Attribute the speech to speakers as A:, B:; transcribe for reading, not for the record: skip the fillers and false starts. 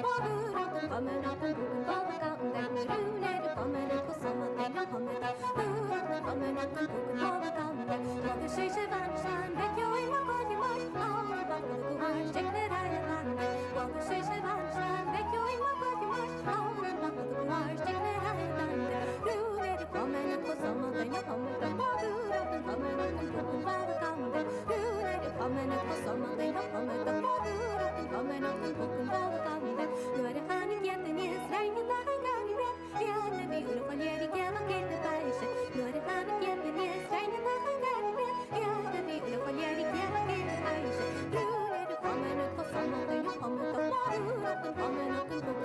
A: Båten kommer natten, boken på vakanten. Runar kommer ut på sommaren och kommer där. Båten kommer natten, boken på vakanten. Både tjejer varsan, vet jag i morgon i mars. Alla backar och har stäckner här i landet. Både tjejer varsan, vet jag i morgon i mars. Alla backar och har stäckner här i landet. Runar kommer ut på sommaren och kommer där. Båten kommer natten, boken på vakanten. Runar kommer ut på sommaren och kommer där. Båten kommer natten, boken på vakanten. Nu är det han i hjälten i strängen där han kan i rätt. Vi alla vi ur och ner i gälla gälla bärse. Nu är det han i hjälten i strängen där han kan i rätt. Vi alla vi ur och ner i gälla gälla bärse. Nu är det kommer ut på sommaren och kommer där. Båten kommer natten, boken